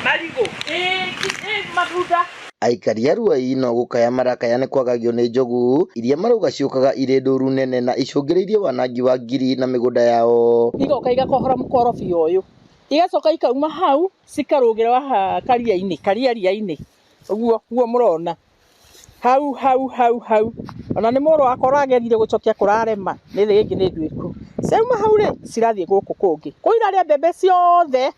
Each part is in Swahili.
Marigo. Matunda. Aikari a Ruai no gukaya marakaya nĩ kwagagio nĩ njogu iria marauga ciũkaga irĩ ndũru nene na icũngĩrĩirie wanangi wa ngiri na mĩgũnda yao. Igoka igakohora mũkorobia ũyũ. Igacoka ikauma hau cikarũgĩra haha karia-inĩ. Ũguo mũrona. Hau. Ona nĩ mũrũ wakwa ũragerire gũcokia kũrarema. Nĩ thĩ ĩngĩ nĩ ndwĩku. Ciauma hau rĩ cirathiĩ gũkũ kũngĩ. Kũirarĩa mbembe ciothe.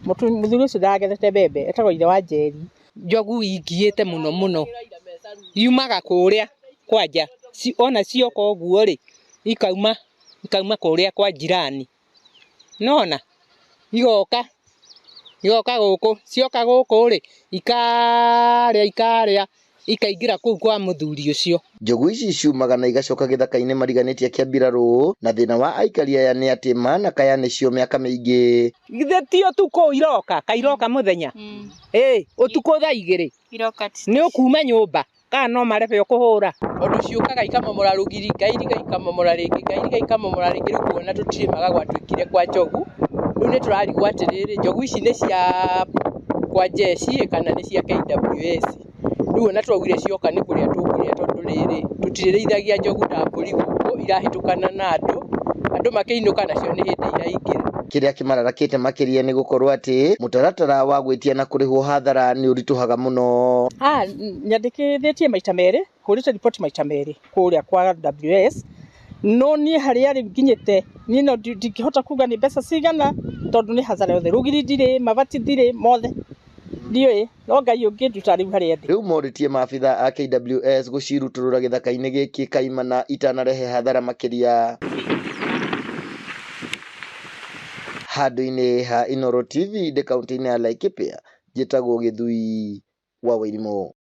Mũthuri ũcio ndagethete mbembe etagwo ithe wa Njeri. Njogu ingĩte mũno yumaga kũrĩa kwanja ona cioka ũguo rĩ ikauma kũrĩa kwa jirani nona igoka gũkũ cioka gũkũ rĩ ikarĩa ikaingĩra kũu kwa mũthuri ũcio. Njogu ici ciumaga na igacoka gĩthaka-inĩ mariganĩtie kĩa mbirarũ na thĩna wa aikari aya nĩ atĩ manakaya nĩcio mĩaka mĩingĩ. Githĩ ti ũtukũ iroka mũthenya ũtukũ thaa 2 nĩ ũkuma nyũmba kana no marebe kũhũra Ũndũ ciũkaga ikamomora rũgiri ngairiga ikamomora rĩngĩ rĩu kuona tũtirĩmaga gwatuĩkire kwa njogu rĩu nĩ tũrarigwo atĩrĩrĩ njogu ici nĩ cia kwa jeshi kana nĩ cia KWS rĩu ona twaugire cioka nĩ kũrĩa tũkũrĩa tondũ rĩrĩ tũtirĩithagia njogu na mbũri gũkũ irahĩtũkana na andũ makĩinũka nacio nĩ hĩndĩ iraingĩra. Kĩrĩa kĩmararakĩte makĩria nĩ gũkorwo atĩ mũtaratara wa gwĩtia na kũrĩhwo hathara nĩ ũritũhaga mũno. Nyandĩkithĩtie maita merĩ hũrĩte riboti maita merĩ kũrĩa kwa WS no niĩ harĩa rĩ nginyĩte niĩ no ndingĩhota kuga nĩ mbeca cigana tondũ nĩ hathara yothe rũgiri ndirĩ mabati ndirĩ mothe ndiũĩ no Ngai ũngĩnduta rĩu harĩa ndĩ. Rĩu morĩtie maabitha a KWS gũcirutũrũra gĩthaka-inĩ gĩkĩ kaimana itanarehe hathara makĩria. Handũ-inĩ ha Inooro TV kaunti-inĩ ya Laikipia njĩtagwo Gĩthui wa Wairimũ.